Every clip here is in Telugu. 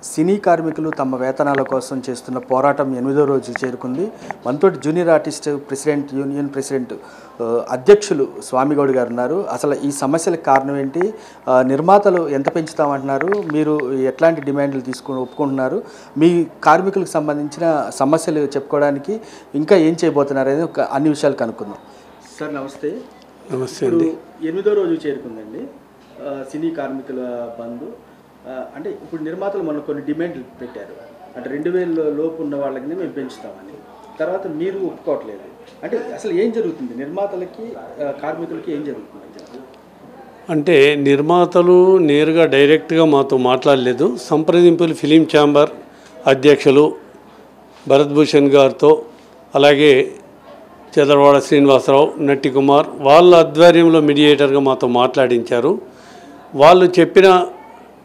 సినీ కార్మికులు తమ వేతనాల కోసం చేస్తున్న పోరాటం 8వ రోజు చేరుకుంది. మనతోటి జూనియర్ ఆర్టిస్ట్ యూనియన్ ప్రెసిడెంట్ అధ్యక్షులు స్వామిగౌడ్ గారు ఉన్నారు. అసలు ఈ సమస్యలకు కారణం ఏంటి, నిర్మాతలు ఎంత పెంచుతామంటున్నారు, మీరు ఎట్లాంటి డిమాండ్లు ఒప్పుకుంటున్నారు, మీ కార్మికులకు సంబంధించిన సమస్యలు చెప్పుకోవడానికి ఇంకా ఏం చేయబోతున్నారు అనేది అన్ని విషయాలు కనుక్కుందాం. సార్ నమస్తే. నమస్తే అండి. 8వ రోజు చేరుకుందండి సినీ కార్మికుల బంద్. అంటే ఇప్పుడు నిర్మాతలు మొన్న కొన్ని డిమాండ్లు పెట్టారు. అంటే 2000 లోపు ఉన్న వాళ్ళకి మేము పెంచుతామని, తర్వాత మీరు ఒప్పుకోవట్లేదు. అంటే అసలు ఏం జరుగుతుంది, నిర్మాతలకి కార్మికులకి ఏం జరుగుతుంది? అంటే నిర్మాతలు నేరుగా డైరెక్ట్గా మాతో మాట్లాడలేదు. సంప్రదింపులు ఫిలిం ఛాంబర్ అధ్యక్షులు భరత్ భూషణ్ గారితో, అలాగే చదరవాడ శ్రీనివాసరావు, నట్టి కుమార్ వాళ్ళ ఆధ్వర్యంలో మీడియేటర్గా మాతో మాట్లాడించారు. వాళ్ళు చెప్పిన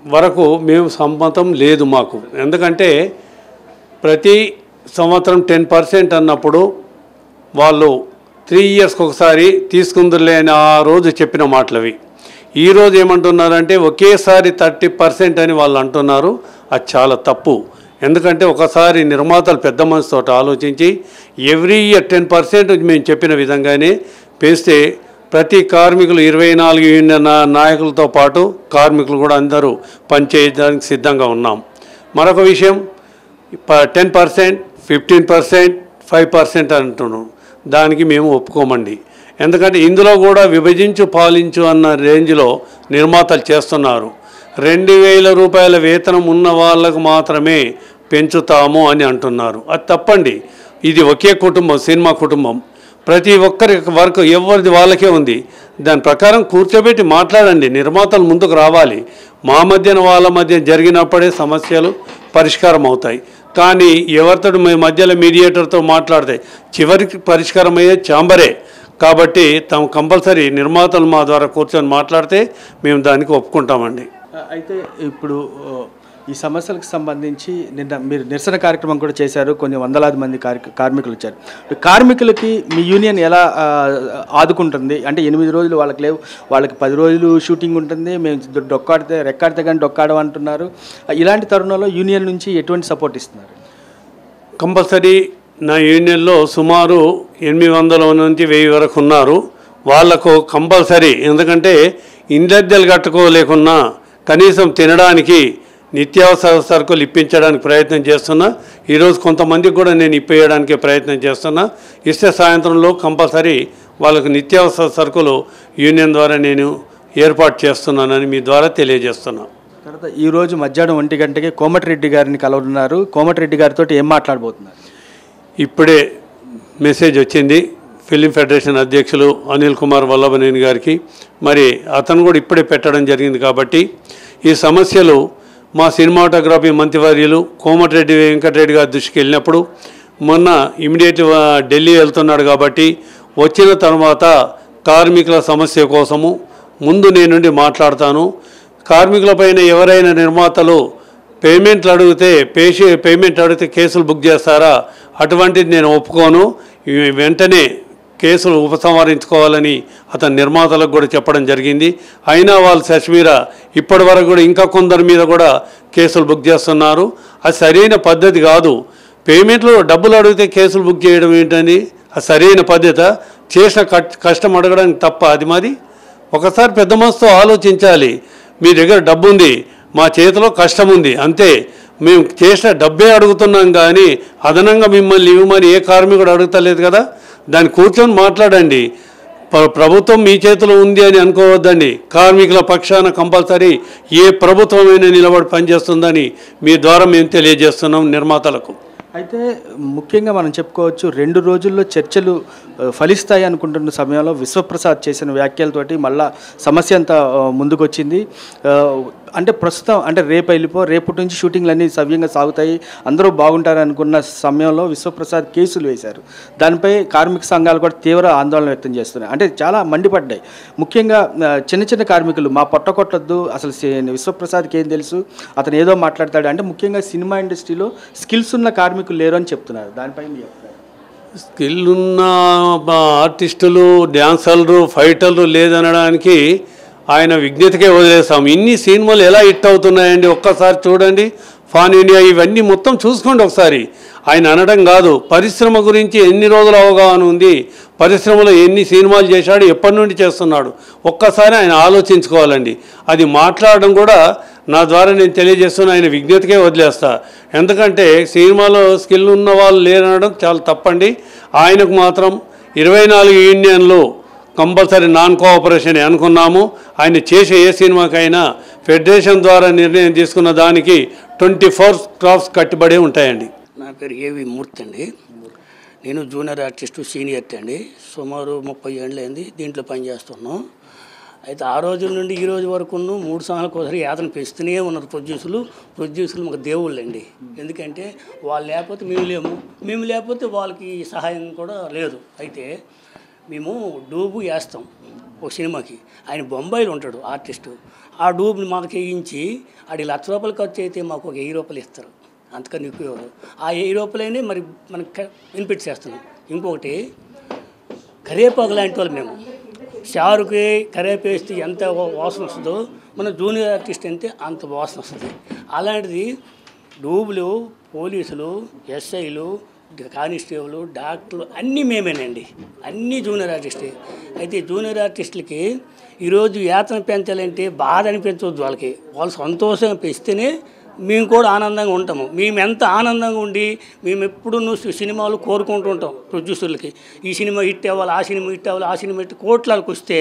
వరకు మేము సమ్మతం లేదు మాకు. ఎందుకంటే ప్రతి సంవత్సరం 10% అన్నప్పుడు వాళ్ళు 3 ఇయర్స్కి ఒకసారి తీసుకుందరులే అని ఆ రోజు చెప్పిన మాటలవి. ఈరోజు ఏమంటున్నారంటే ఒకేసారి 30% అని వాళ్ళు అంటున్నారు. అది చాలా తప్పు. ఎందుకంటే ఒకసారి నిర్మాతలు పెద్ద మనసుతో ఆలోచించి ఎవ్రీ ఇయర్ 10% మేము చెప్పిన విధంగానే పెంచితే ప్రతి కార్మికులు 24 యూనియన్ నాయకులతో పాటు కార్మికులు కూడా అందరూ పనిచేయడానికి సిద్ధంగా ఉన్నాం. మరొక విషయం 10%, 15%, 5% అంటున్నాం. దానికి మేము ఒప్పుకోమండి. ఎందుకంటే ఇందులో కూడా విభజించు పాలించు అన్న రేంజ్లో నిర్మాతలు చేస్తున్నారు. 2000 రూపాయల వేతనం ఉన్న వాళ్ళకు మాత్రమే పెంచుతాము అని అంటున్నారు. అది తప్పండి. ఇది ఒకే కుటుంబం, సినిమా కుటుంబం. ప్రతి ఒక్కరి వర్క్ ఎవరిది వాళ్ళకే ఉంది. దాని ప్రకారం కూర్చోబెట్టి మాట్లాడండి. నిర్మాతలు ముందుకు రావాలి. మా మధ్యన వాళ్ళ మధ్య జరిగినప్పుడే సమస్యలు పరిష్కారం అవుతాయి. కానీ ఎవరితో మధ్యలో మీడియేటర్తో మాట్లాడితే చివరికి పరిష్కారం అయ్యే ఛాంబరే. కాబట్టి తమ కంపల్సరీ నిర్మాతలు మా ద్వారా కూర్చొని మాట్లాడితే మేము దానికి ఒప్పుకుంటామండి. అయితే ఇప్పుడు ఈ సమస్యలకు సంబంధించి నిన్న మీరు నిరసన కార్యక్రమం కూడా చేశారు. కొన్ని వందలాది మంది కార్మికులు వచ్చారు. కార్మికులకి మీ యూనియన్ ఎలా ఆదుకుంటుంది? అంటే 8 రోజులు వాళ్ళకి లేవు, వాళ్ళకి 10 రోజులు షూటింగ్ ఉంటుంది, మేము రెక్కాడితే కానీ డొక్కాడం అంటున్నారు. ఇలాంటి తరుణంలో యూనియన్ నుంచి ఎటువంటి సపోర్ట్ ఇస్తున్నారు? కంపల్సరీ నా యూనియన్లో సుమారు 800 నుంచి 1000 వరకు ఉన్నారు. వాళ్లకు కంపల్సరీ, ఎందుకంటే ఇండ్లద్దెలు కట్టుకోలేకున్నా కనీసం తినడానికి నిత్యావసర సరుకులు ఇప్పించడానికి ప్రయత్నం చేస్తున్నా. ఈరోజు కొంతమందికి కూడా నేను ఇప్పించడానికి ప్రయత్నం చేస్తున్నా. ఇస్తే సాయంత్రంలో కంపల్సరీ వాళ్ళకు నిత్యావసర సరుకులు యూనియన్ ద్వారా నేను ఏర్పాటు చేస్తున్నానని మీ ద్వారా తెలియజేస్తున్నా. తర్వాత ఈరోజు మధ్యాహ్నం 1 గంటకి కోమటిరెడ్డి గారిని కలవనున్నారు. కోమటిరెడ్డి గారితో ఏం మాట్లాడబోతున్నారు? ఇప్పుడే మెసేజ్ వచ్చింది ఫిలిం ఫెడరేషన్ అధ్యక్షులు అనిల్ కుమార్ వల్లభనేని గారికి. మరి అతను కూడా ఇప్పుడే పెట్టడం జరిగింది. కాబట్టి ఈ సమస్యలు మా సినిమాటోగ్రఫీ మంత్రివర్యులు కోమటిరెడ్డి వెంకటరెడ్డి గారి దృష్టికి వెళ్ళినప్పుడు, మొన్న ఇమీడియట్గా ఢిల్లీ వెళ్తున్నాడు కాబట్టి వచ్చిన తర్వాత కార్మికుల సమస్య కోసము ముందు నేనుండి మాట్లాడతాను. కార్మికులపైన ఎవరైనా నిర్మాతలు పేమెంట్ అడిగితే కేసులు బుక్ చేస్తారా? అటువంటిది నేను ఒప్పుకోను. వెంటనే కేసులు ఉపసంహరించుకోవాలని అతని నిర్మాతలకు కూడా చెప్పడం జరిగింది. అయినా వాళ్ళు సశ్మీర ఇప్పటి వరకు కూడా ఇంకా కొందరి మీద కూడా కేసులు బుక్ చేస్తున్నారు. అది సరైన పద్ధతి కాదు. పేమెంట్లు డబ్బులు అడిగితే కేసులు బుక్ చేయడం ఏంటని అది సరైన పద్ధతి? చేసిన కష్టం అడగడానికి తప్ప అది మాది? ఒకసారి పెద్ద మనసుతో ఆలోచించాలి. మీ దగ్గర డబ్బు ఉంది, మా చేతిలో కష్టం ఉంది, అంతే. మేము చేసిన డబ్బే అడుగుతున్నాం కానీ అదనంగా మిమ్మల్ని ఇవ్వమని ఏ కార్మికుడు అడుగుతలేదు కదా. దాన్ని కూర్చొని మాట్లాడండి. ప్రభుత్వం మీ చేతిలో ఉంది అని అనుకోవద్దండి. కార్మికుల పక్షాన కంపల్సరీ ఏ ప్రభుత్వమైనా నిలబడి పనిచేస్తుందని మీ ద్వారా మేము తెలియజేస్తున్నాం నిర్మాతలకు. అయితే ముఖ్యంగా మనం చెప్పుకోవచ్చు, 2 రోజుల్లో చర్చలు ఫలిస్తాయి అనుకుంటున్న సమయంలో విశ్వప్రసాద్ చేసిన వ్యాఖ్యలతోటి మళ్ళా సమస్య అంతా ముందుకొచ్చింది. అంటే ప్రస్తుతం అంటే రేపటి నుంచి షూటింగ్లు అన్నీ సవ్యంగా సాగుతాయి, అందరూ బాగుంటారు అనుకున్న సమయంలో విశ్వప్రసాద్ కేసులు వేశారు. దానిపై కార్మిక సంఘాలు కూడా తీవ్ర ఆందోళన వ్యక్తం చేస్తున్నాయి. అంటే చాలా మండిపడ్డాయి. ముఖ్యంగా చిన్న కార్మికులు మా పొట్టకొట్టద్దు, అసలు విశ్వప్రసాద్కి ఏం తెలుసు, అతను ఏదో మాట్లాడతాడు అంటే. ముఖ్యంగా సినిమా ఇండస్ట్రీలో స్కిల్స్ ఉన్న కార్మికులు లేరు అని చెప్తున్నారు. దానిపై స్కిల్ ఉన్న ఆర్టిస్టులు, డ్యాన్సర్లు, ఫైటర్లు లేదనడానికి ఆయన విజ్ఞతకే వదిలేస్తాం. ఇన్ని సినిమాలు ఎలా హిట్ అవుతున్నాయండి ఒక్కసారి చూడండి. ఫాన్ ఇండియా ఇవన్నీ మొత్తం చూసుకోండి ఒకసారి. ఆయన అనడం కాదు, పరిశ్రమ గురించి ఎన్ని రోజుల అవగాహన ఉంది, పరిశ్రమలో ఎన్ని సినిమాలు చేశాడు, ఎప్పటి నుండి చేస్తున్నాడు, ఒక్కసారి ఆయన ఆలోచించుకోవాలండి. అది మాట్లాడడం కూడా నా ద్వారా నేను తెలియజేస్తున్నా, ఆయన విజ్ఞతకే వదిలేస్తా. ఎందుకంటే సినిమాలో స్కిల్ ఉన్న వాళ్ళు లేరనడం చాలా తప్పండి. ఆయనకు మాత్రం 24 యూనియన్లు కంపల్సరీ నాన్ కోఆపరేషన్ అనుకున్నాము. ఆయన చేసే ఏ సినిమాకైనా ఫెడరేషన్ ద్వారా నిర్ణయం తీసుకున్న దానికి 24 క్రాఫ్ట్స్ కట్టుబడి ఉంటాయండి. నా పేరు ఏవి మూర్తి అండి. నేను జూనియర్ ఆర్టిస్టు, సీనియర్ అండి. సుమారు 30 ఏళ్ళైంది దీంట్లో పనిచేస్తున్నాం. అయితే ఆ రోజుల నుండి ఈ రోజు వరకు 3 సంవత్సరాలకు ఒకసారి యాతన పెంచుతూనే ఉన్నారు ప్రొడ్యూసర్లు మాకు దేవుళ్ళు అండి. ఎందుకంటే వాళ్ళు లేకపోతే మేము లేకపోతే వాళ్ళకి సహాయం కూడా లేదు. అయితే మేము డూబు వేస్తాం ఒక సినిమాకి. ఆయన బొంబాయిలో ఉంటాడు ఆర్టిస్టు. ఆ డూబ్ని మాకు వేయించి అది ₹1,00,000 ఖర్చు అయితే మాకు ఒక ₹1000 ఇస్తారు. అంతకని ఉపయోగం. ఆ ₹1000 మరి మనకి ఇన్పిట్ చేస్తున్నాం. ఇంకొకటి కరివేపాకు లాంటి వాళ్ళు మేము. చారుకి కరివేపాకు వేస్తే ఎంత వాసన వస్తుందో మన జూనియర్ ఆర్టిస్ట్ అంటే అంత వాసన వస్తుంది. అలాంటిది డూబులు, పోలీసులు, ఎస్ఐలు, కానిస్టేబుల్, డాక్టర్లు అన్నీ మేమేనండి. అన్నీ జూనియర్ ఆర్టిస్టే. అయితే జూనియర్ ఆర్టిస్టులకి ఈరోజు వేతనం పెంచాలంటే బాధ అనిపించవద్దు వాళ్ళకి. వాళ్ళు సంతోషంగా పెంచితేనే మేము కూడా ఆనందంగా ఉంటాము. మేము ఎంత ఆనందంగా ఉండి మేము ఎప్పుడు సినిమాలు కోరుకుంటూ ఉంటాం ప్రొడ్యూసర్లకి. ఈ సినిమా హిట్ అవ్వాలి, ఆ సినిమా హిట్ అవ్వాలి, ఆ సినిమా హిట్ కోట్లకు వస్తే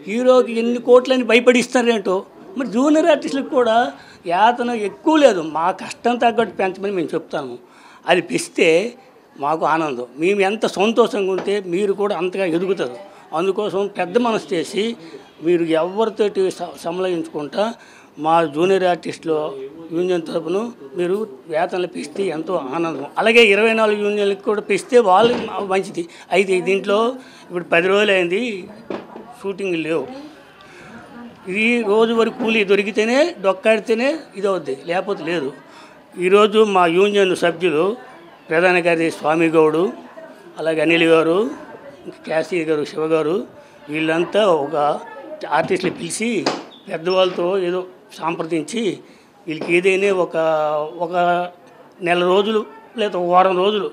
హీరోకి ఎన్ని కోట్లని భయపడిస్తారేంటో. మరి జూనియర్ ఆర్టిస్టులకు కూడా వేతన ఎక్కువ లేదు. మా కష్టం తగ్గట్టు పెంచమని మేము చెప్తాము. అది పెంచితే మాకు ఆనందం. మేము ఎంత సంతోషంగా ఉంటే మీరు కూడా అంతగా ఎదుగుతారు. అందుకోసం పెద్ద మనసు చేసి మీరు ఎవరితోటి సంలయించుకుంటా మా జూనియర్ ఆర్టిస్టులో యూనియన్ తరపున మీరు వేతనలు పెంచితే ఎంతో ఆనందం. అలాగే 24 యూనియన్లకు కూడా పెంచితే వాళ్ళు మంచిది. అయితే దీంట్లో ఇప్పుడు 10 రోజులు అయింది, షూటింగ్ లేవు. ఇది రోజు వరకు కూలీ దొరికితేనే డొక్కాడితేనే ఇది అవుద్ది, లేకపోతే లేదు. ఈరోజు మా యూనియన్ సభ్యులు ప్రధాన కార్యదర్శి స్వామి గౌడు, అలాగే అనిల్ గారు, క్యాసీ గారు, శివ గారు, వీళ్ళంతా ఒక ఆర్టిస్టులు పిలిచి పెద్దవాళ్ళతో ఏదో సంప్రదించి వీళ్ళకి ఏదైనా ఒక నెల రోజులు లేదా ఒక వారం రోజులు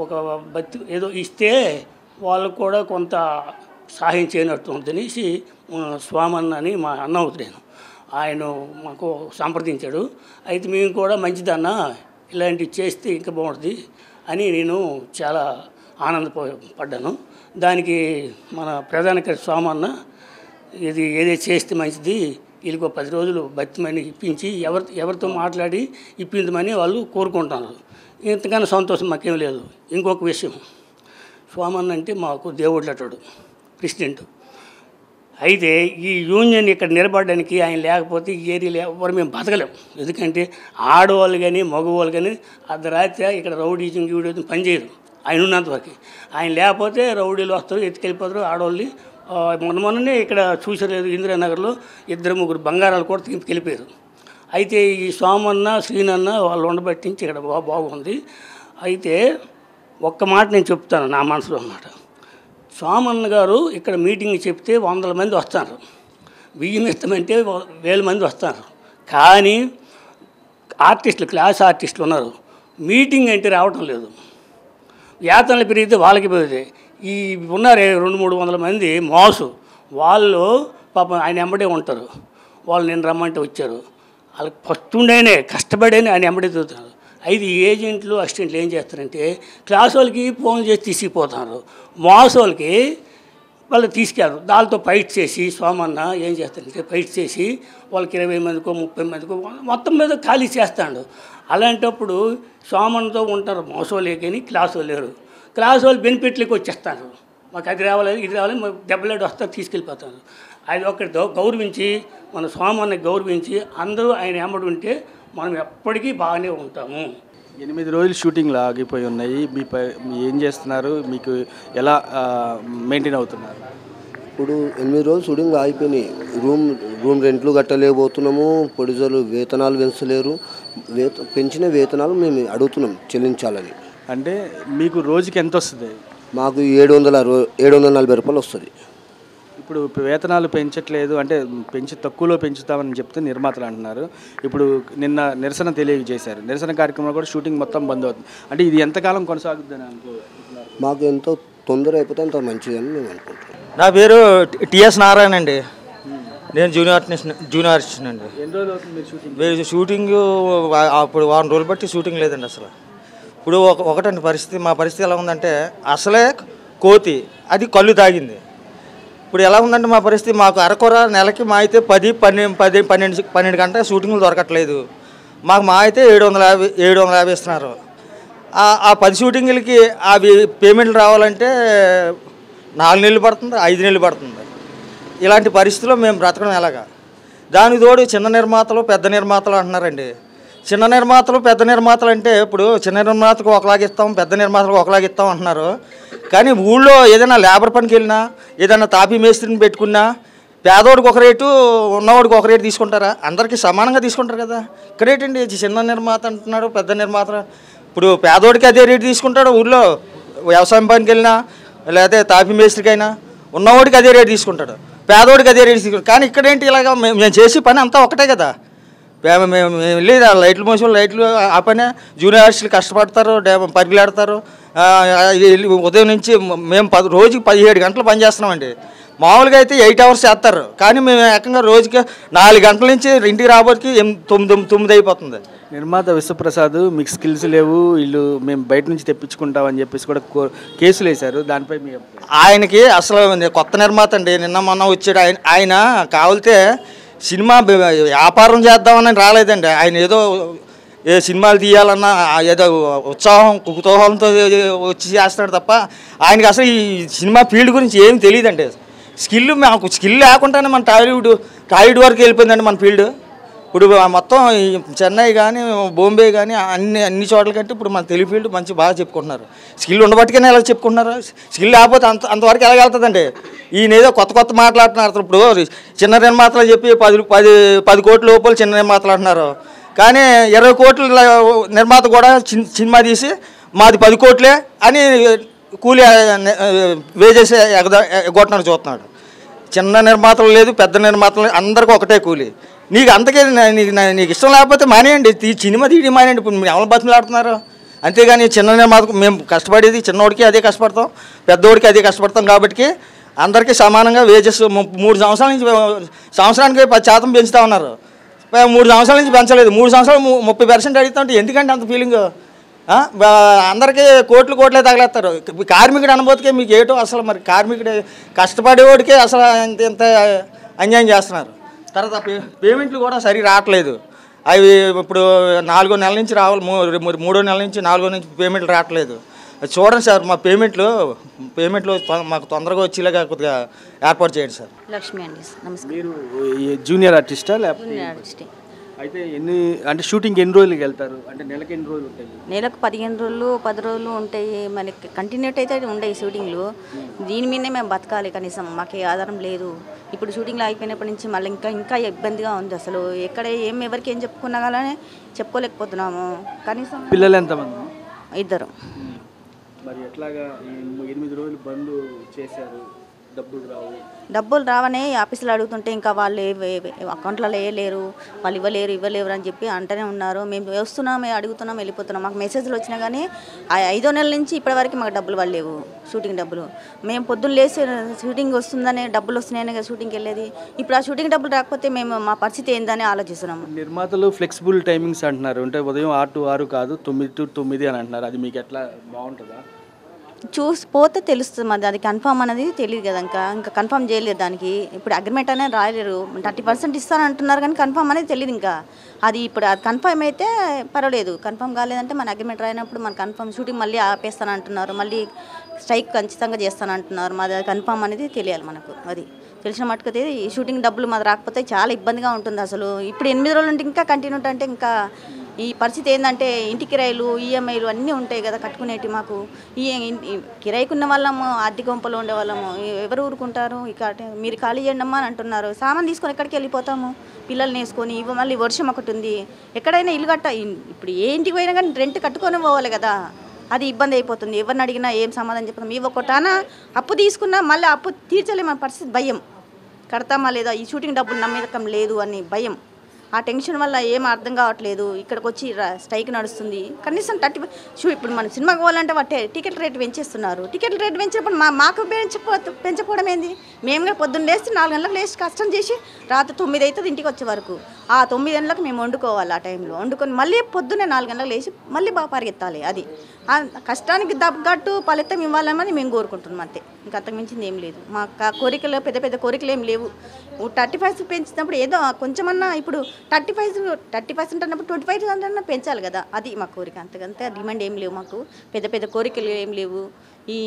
ఒక బతి ఏదో ఇస్తే వాళ్ళకు కూడా కొంత సహాయం చేయనట్టు అనేసి స్వామన్న అని మా అన్న అవుతాను, ఆయన మాకు సంప్రదించాడు. అయితే మేము కూడా మంచిదన్న ఇలాంటివి చేస్తే ఇంకా బాగుంటుంది అని నేను చాలా ఆనందపడ్డాను. దానికి మన ప్రధాన స్వామన్న ఏదైతే చేస్తే మంచిది, వీళ్ళకి 10 రోజులు బతిమని ఇప్పించి ఎవరితో మాట్లాడి ఇప్పించమని వాళ్ళు కోరుకుంటున్నారు. ఇంతకన్నా సంతోషం మాకేం లేదు. ఇంకొక విషయం, స్వామన్న అంటే మాకు దేవుళ్ళటాడు, ప్రెసిడెంట్. అయితే ఈ యూనియన్ ఇక్కడ నిలబడడానికి ఆయన లేకపోతే ఈ ఏరియాలో ఎవరు మేము బతకలేము. ఎందుకంటే ఆడవాళ్ళు కానీ మగవాళ్ళు కానీ అర్ధరాత్రి ఇక్కడ రౌడీజింగ్ గీడీజింగ్ పనిచేయదు ఆయన ఉన్నంతవరకు. ఆయన లేకపోతే రౌడీలు వస్తారు, ఎత్తుకెళ్ళిపోతారు ఆడవాళ్ళని. మొన్ననే ఇక్కడ చూసలేదు, ఇందిరానగర్లో 2-3 బంగారాలు కూడా తీసుకెళ్ళిపోయారు. అయితే ఈ సోమన్న శ్రీనన్న వాళ్ళు ఉండబట్టించి ఇక్కడ బాగుంది. అయితే ఒక్క మాట నేను చెప్తాను నా మనసులో అన్నమాట. సోమన్న గారు ఇక్కడ మీటింగ్ చెప్తే 100 మంది వస్తారు, బియ్యం ఇస్తామంటే 1000 మంది వస్తారు. కానీ ఆర్టిస్టులు, క్లాస్ ఆర్టిస్టులు ఉన్నారు, మీటింగ్ అంటే రావటం లేదు. వేతనలు పెరిగితే వాళ్ళకి పెరిగితే ఈ ఉన్నారు 200-300 మంది మాసు వాళ్ళు పాపం ఆయన వెంబడే ఉంటారు. వాళ్ళు నేను రమ్మంటే వచ్చారు. వాళ్ళకి ఫస్ట్ ఉండేనే కష్టపడేనే ఆయన వెంబడే తిరుగుతున్నారు. అయితే ఏజెంట్లు అసిస్టెంట్లు ఏం చేస్తారంటే క్లాస్ వాళ్ళకి ఫోన్ చేసి తీసుకుపోతున్నారు, మాస్ వాళ్ళకి వాళ్ళు తీసుకెళ్ళరు. దాంతో ఫైట్ చేసి సోమన్న ఏం చేస్తారంటే ఫైట్ చేసి వాళ్ళకి 20 మందికో 30 మందికో మొత్తం మీద ఖాళీ చేస్తాడు. అలాంటప్పుడు సోమన్నతో ఉంటారు మాస్ వాళ్ళే కానీ క్లాస్ వాళ్ళు లేరు. క్లాస్ వాళ్ళు బెనిఫిట్లకి వచ్చేస్తారు, మాకు అది రావాలి ఇది రావాలి, దెబ్బలాడు వస్తారు, తీసుకెళ్ళిపోతారు. అది ఒకటి గౌరవించి మన సోమన్న గౌరవించి అందరూ ఆయన వెంబడి ఉంటే మనం ఎప్పటికీ బాగానే ఉంటాము. 8 రోజులు షూటింగ్లు ఆగిపోయి ఉన్నాయి. ఏం చేస్తున్నారు, మీకు ఎలా మెయింటైన్ అవుతున్నారు? ఇప్పుడు 8 రోజులు షూటింగ్ ఆగిపోయినాయి. రూమ్ రెంట్లు కట్టలేకపోతున్నాము. ప్రొడ్యూసర్లు వేతనాలు పెంచలేరు. పెంచిన వేతనాలు మేము అడుగుతున్నాం చెల్లించాలని. అంటే మీకు రోజుకి ఎంత వస్తుంది? మాకు 740 రూపాయలు వస్తుంది. ఇప్పుడు వేతనాలు పెంచట్లేదు అంటే తక్కువలో పెంచుతామని చెప్తే నిర్మాతలు అంటున్నారు. ఇప్పుడు నిన్న నిరసన తెలియజేశారు. నిరసన కార్యక్రమంలో కూడా షూటింగ్ మొత్తం బంద్ అవుతుంది. అంటే ఇది ఎంతకాలం కొనసాగుద్దని అనుకుంటున్నారు? మాకు ఎంతో తొందర అయిపోతే అంత మంచిదని మేము అనుకుంటున్నాం. నా పేరు టిఎస్ నారాయణ అండి. నేను జూనియర్ ఆర్టిస్ట్ అండి. ఎన్ని రోజులు అవుతుంది మీరు షూటింగ్? షూటింగ్ అప్పుడు వారం రోజులు బట్టి షూటింగ్ లేదండి అసలు. ఇప్పుడు ఒకటండి పరిస్థితి, మా పరిస్థితి ఎలా ఉందంటే అసలే కోతి అది కళ్ళు తాగింది. ఇప్పుడు ఎలా ఉందంటే మా పరిస్థితి, మాకు అరకొర నెలకి మా అయితే 12 గంటల షూటింగ్లు దొరకట్లేదు. మాకు మా అయితే 750 ఇస్తున్నారు. ఆ 10 షూటింగ్లకి అవి పేమెంట్లు రావాలంటే 4 నెలలు పడుతుంది, 5 నెలలు పడుతుంది. ఇలాంటి పరిస్థితుల్లో మేము బ్రతకడం ఎలాగా? దానికి తోడు చిన్న నిర్మాతలు పెద్ద నిర్మాతలు అంటున్నారండి. చిన్న నిర్మాతలు పెద్ద నిర్మాతలు అంటే ఇప్పుడు చిన్న నిర్మాతకు ఒకలాగా ఇస్తాం, పెద్ద నిర్మాతలకు ఒకలాగా ఇస్తాం అంటున్నారు. కానీ ఊళ్ళో ఏదైనా లేబర్ పనికి వెళ్ళినా, ఏదైనా తాపీ మేస్త్రిని పెట్టుకున్నా పేదోడికి ఒక రేటు, ఉన్నవాడికి ఒక రేటు తీసుకుంటారా? అందరికీ సమానంగా తీసుకుంటారు కదా. ఇక్కడేంటండి చిన్న నిర్మాత అంటున్నాడు, పెద్ద నిర్మాత. ఇప్పుడు పేదోడికి అదే రేటు తీసుకుంటాడు, ఊళ్ళో వ్యవసాయం పనికి వెళ్ళినా లేకపోతే తాపీ మేస్త్రికైనా ఉన్నవాడికి అదే రేటు తీసుకుంటాడు, పేదోడికి అదే రేటు తీసుకుంటాడు. కానీ ఇక్కడేంటి ఇలాగ మేము చేసే పని అంతా ఒకటే కదా. మేము వెళ్ళి లైట్లు మోసం లైట్లు ఆ పనే జూనియర్ ఆర్టిస్టులు కష్టపడతారు, పరిగెలాడతారు. ఉదయం నుంచి మేము రోజుకి 17 గంటలు పనిచేస్తున్నామండి. మామూలుగా అయితే 8 అవర్స్ చేస్తారు, కానీ మేము ఏకంగా రోజుకి 4 గంటల నుంచి ఇంటికి రాబోతుకి 9 అయిపోతుంది. నిర్మాత విశ్వప్రసాద్ మీకు స్కిల్స్ లేవు, వీళ్ళు మేము బయట నుంచి తెప్పించుకుంటామని చెప్పేసి కూడా కేసులు వేశారు. దానిపై మీ ఆయనకి అసలు కొత్త నిర్మాత అండి, నిన్న మొన్న వచ్చాడు. ఆయన కావాలితే సినిమా వ్యాపారం చేద్దామని రాలేదండి. ఆయన ఏదో సినిమాలు తీయాలన్నా ఏదో ఉత్సాహం కుతూహలంతో వచ్చి చేస్తున్నాడు తప్ప ఆయనకి అసలు ఈ సినిమా ఫీల్డ్ గురించి ఏమి తెలియదండి. మాకు స్కిల్ లేకుండానే మన టాలీవుడ్ వరకు వెళ్ళిపోయిందండి మన ఫీల్డ్. ఇప్పుడు మొత్తం చెన్నై కానీ బాంబే కానీ అన్ని చోట్ల కంటే ఇప్పుడు మన తెలుగు ఫీల్డ్ మంచి బాగా చెప్పుకుంటున్నారు. స్కిల్ ఉండబట్టికనే ఎలా చెప్పుకుంటున్నారు? స్కిల్ లేకపోతే అంతవరకు ఎలా వెళ్తుందండి? ఈయన ఏదో కొత్త మాట్లాడుతున్నారు. ఇప్పుడు చిన్న నిర్మాతలు చెప్పి 10 కోట్ల లోపల చిన్న నిర్మాతలు అంటున్నారు. కానీ 20 కోట్ల నిర్మాత కూడా సినిమా తీసి మాది 10 కోట్లే అని కూలి వేజేసి ఎగొట్టడానికి చూస్తున్నాడు. చిన్న నిర్మాతలు లేదు, పెద్ద నిర్మాతలు అందరికీ ఒకటే కూలి. నీకు అంతకే నీకు ఇష్టం లేకపోతే మానేయండి, సినిమా తీయడం మానేయండి. ఇప్పుడు మీరు ఎవరు బతిమలాడుతున్నారు? అంతేగాని చిన్న నిర్మాతకు మేము కష్టపడేది చిన్నోడికి అదే కష్టపడతాం, పెద్దోడికి అదే కష్టపడతాం. కాబట్టి అందరికీ సమానంగా వేజెస్ 3 సంవత్సరాల నుంచి సంవత్సరానికి 10% పెంచుతా ఉన్నారు. 3 సంవత్సరాల నుంచి పెంచలేదు. 3 సంవత్సరాలు 30% అడుగుతా ఉంటే ఎందుకంటే అంత ఫీలింగ్? అందరికీ కోట్లే తగలేస్తారు. కార్మికుడు అనుభూతికే మీకు ఏటో అసలు. మరి కార్మికుడు కష్టపడేవాడికే అసలు ఇంత అన్యాయం చేస్తున్నారు. తర్వాత పేమెంట్లు కూడా సరిగా రావట్లేదు. అవి ఇప్పుడు 4వ నెల నుంచి రావాలి, 3వ నెల నుంచి 4వ నుంచి పేమెంట్లు రావట్లేదు. చూడండి సార్, మా పేమెంట్లు మాకు తొందరగా వచ్చేలాగా కొద్దిగా ఏర్పాటు చేయండి సార్. లక్ష్మి అండి, నమస్కారం. మీరు జూనియర్ ఆర్టిస్టా లేకపోతే? జూనియర్ ఆర్టిస్టే. అయితే అంటే షూటింగ్ ఎన్ని రోజులకి వెళ్తారు? అంటే నెలకి ఎన్ని రోజులు ఉంటాయి? నెలకు 15 రోజులు 10 రోజులు ఉంటాయి. మనకి కంటిన్యూట్ అయితే ఉండవు షూటింగ్లు. దీని మీదనే మేము బతకాలి. కనీసం మాకు ఏ ఆధారం లేదు. ఇప్పుడు షూటింగ్లో అయిపోయినప్పటి నుంచి మళ్ళీ ఇంకా ఇబ్బందిగా ఉంది. అసలు ఎక్కడ ఎవరికి ఏం చెప్పుకున్నా కానీ చెప్పుకోలేకపోతున్నాము. కనీసం పిల్లలు ఎంతమంది? 2. మరి ఎట్లాగా 8 రోజులు బంద్ చేశారు, డబ్బులు రావని ఆఫీసులో అడుగుతుంటే ఇంకా వాళ్ళు అకౌంట్లలో వేయలేరు, వాళ్ళు ఇవ్వలేరు అని చెప్పి అంటూనే ఉన్నారు. మేము వస్తున్నాం, అడుగుతున్నాం, వెళ్ళిపోతున్నాం. మాకు మెసేజ్లు వచ్చినా కానీ 5వ నెల నుంచి ఇప్పటివరకు మాకు డబ్బులు పడలేవు, షూటింగ్ డబ్బులు. మేము పొద్దున్న లేసి షూటింగ్ వస్తుందనే డబ్బులు వస్తున్నాయని కదా షూటింగ్కి వెళ్ళేది. ఇప్పుడు ఆ షూటింగ్ డబ్బులు రాకపోతే మేము మా పరిస్థితి ఏందని ఆలోచిస్తున్నాము. నిర్మాతలు ఫ్లెక్సిబుల్ టైమింగ్స్ అంటున్నారు. అంటే ఉదయం 6 to 6 కాదు, 9 to 9 అని అంటున్నారు. అది మీకు ఎట్లా బాగుంటుందా? చూసిపోతే తెలుస్తుంది. మరి అది కన్ఫామ్ అనేది తెలియదు కదా. ఇంకా కన్ఫామ్ చేయలేదు దానికి. ఇప్పుడు అగ్రిమెంట్ అనేది రాయలేరు. 30% ఇస్తానంటున్నారు కానీ కన్ఫామ్ అనేది తెలియదు. ఇంకా అది ఇప్పుడు అది కన్ఫామ్ అయితే పర్వాలేదు. కన్ఫామ్ కాలేదంటే మన అగ్రిమెంట్ రాయినప్పుడు మన కన్ఫామ్ షూటింగ్ మళ్ళీ ఆపేస్తానంటున్నారు, మళ్ళీ స్ట్రైక్ ఖచ్చితంగా చేస్తానంటున్నారు. మాది అది కన్ఫామ్ అనేది తెలియాలి మనకు. అది తెలిసిన మట్టుకైతే ఈ షూటింగ్ డబ్బులు మాది రాకపోతే చాలా ఇబ్బందిగా ఉంటుంది అసలు. ఇప్పుడు 8 రోజులు ఉంటే ఇంకా కంటిన్యూ అంటే ఇంకా ఈ పరిస్థితి ఏంటంటే ఇంటి కిరాయిలు, ఈఎంఐలు అన్నీ ఉంటాయి కదా కట్టుకునేటి. మాకు ఈ కిరాయికున్న వాళ్ళము, ఆర్థిక వంపలో ఉండే వాళ్ళము ఎవరు ఊరుకుంటారు? ఇక మీరు ఖాళీ చేయండి అమ్మా అని అంటున్నారు. సామాన్ తీసుకొని ఎక్కడికి వెళ్ళిపోతాము? పిల్లల్ని వేసుకొని మళ్ళీ వర్షం ఒకటి ఉంది. ఎక్కడైనా ఇల్లు ఇప్పుడు ఏ ఇంటికి పోయినా కానీ రెంట్ కట్టుకొని పోవాలి కదా. అది ఇబ్బంది అయిపోతుంది. ఎవరిని అడిగినా ఏం సమాధానం చెప్తాం? ఇవ్వకొట్టానా అప్పు తీసుకున్నా మళ్ళీ అప్పు తీర్చలేము. మన పరిస్థితి భయం. కడతామా లేదా, ఈ షూటింగ్ డబ్బులు నమ్మకం లేదు అని భయం. ఆ టెన్షన్ వల్ల ఏం అర్థం కావట్లేదు. ఇక్కడికి వచ్చి స్ట్రైక్ నడుస్తుంది. కనీసం ఇప్పుడు మనం సినిమాకి పోవాలంటే వాటి టికెట్ రేట్ పెంచేస్తున్నారు. టికెట్ రేట్ పెంచినప్పుడు మాకు పెంచకపోవడం ఏంది? మేము కూడా పొద్దున్న లేస్తే 4 గంటలకు లేచి కష్టం చేసి రాత్రి 9 అవుతుంది ఇంటికి వచ్చే వరకు. ఆ 9 గంటలకు మేము వండుకోవాలి. ఆ టైంలో వండుకొని మళ్ళీ పొద్దున్నే 4 గంటలకు లేచి మళ్ళీ బాగా పరిగెత్తాలి. అది కష్టానికి తగ్గట్టు ఫలితం ఇవ్వాలని మేము కోరుకుంటున్నాం అంతే. ఇంకా అంతకు మించింది ఏం లేదు. మా కోరికలు పెద్ద పెద్ద కోరికలు ఏం లేవు. 35 పెంచినప్పుడు ఏదో కొంచెమన్నా, ఇప్పుడు 30% అన్నప్పుడు 25% అన్నా పెంచాలి కదా. అది మా కోరిక. అంతకంతే డిమాండ్ ఏం లేవు. మాకు పెద్ద పెద్ద కోరికలు ఏం లేవు.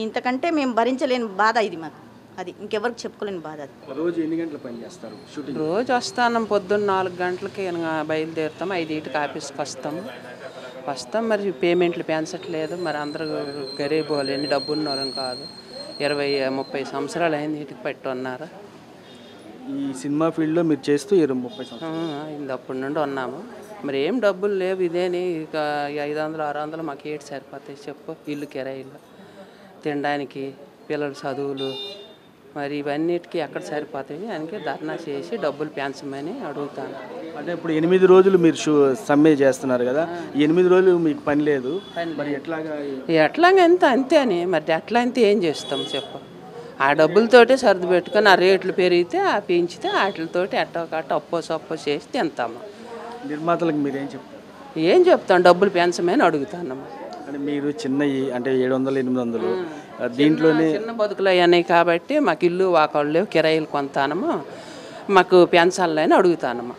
ఇంతకంటే మేము భరించలేని బాధ ఇది మాకు. అది ఇంకెవరికి చెప్పుకోలేని బాధ. అది రోజు ఎన్ని గంటలు పని చేస్తారు షూటింగ్? రోజు వస్తాం పొద్దున్న 4 గంటలకి బయలుదేరుతాం. 5కి ఆఫీస్కి వస్తాం. మరి పేమెంట్లు పెంచట్లేదు. మరి అందరూ గరీబ్ వాళ్ళు, ఎన్ని డబ్బు ఉన్నారని కాదు. 20-30 సంవత్సరాలు అయింది ఇంటికి పెట్టి ఉన్నారు. ఈ సినిమా ఫీల్డ్లో మీరు చేస్తూ 30 సంవత్సరాలు అయింది. అప్పటి నుండి ఉన్నాము. మరి ఏం డబ్బులు లేవు. ఇదేని ఇక 500-600 మాకు ఏటి సరిపోతాయి చెప్పు. ఇల్లు కిరాయిలు, తినడానికి, పిల్లల చదువులు, మరి ఇవన్నిటికీ ఎక్కడ సరిపోతాయి. అందుకే ధర్నా చేసి డబ్బులు పెంచమని అడుగుతాను. అంటే ఇప్పుడు 8 రోజులు మీరు సమ్మె చేస్తున్నారు కదా, 8 రోజులు మీకు పని లేదు, మరి ఎట్లాగా అంతే అని. మరి ఎట్లా అంతే ఏం చేస్తాం చెప్పు. ఆ డబ్బులతోటే సర్దు పెట్టుకొని ఆ రేట్లు పెరిగితే ఆ పెంచితే వాటితోటి ఎట్టొకట్ట అప్పో సప్పో చేసి తింటాము. నిర్మాతలకు మీరేం చెప్తారు? ఏం చెప్తాం, డబ్బులు పెంచమని అడుగుతానమ్మా. అంటే మీరు చిన్నవి అంటే 700-800 దీంట్లోనే చిన్న బతుకులు అయ్యాయి కాబట్టి మాకు ఇల్లు వాకాళ్ళు లేవు, కిరాయిలు కొంతానము, మాకు పెంచాలని అడుగుతానమ్మా.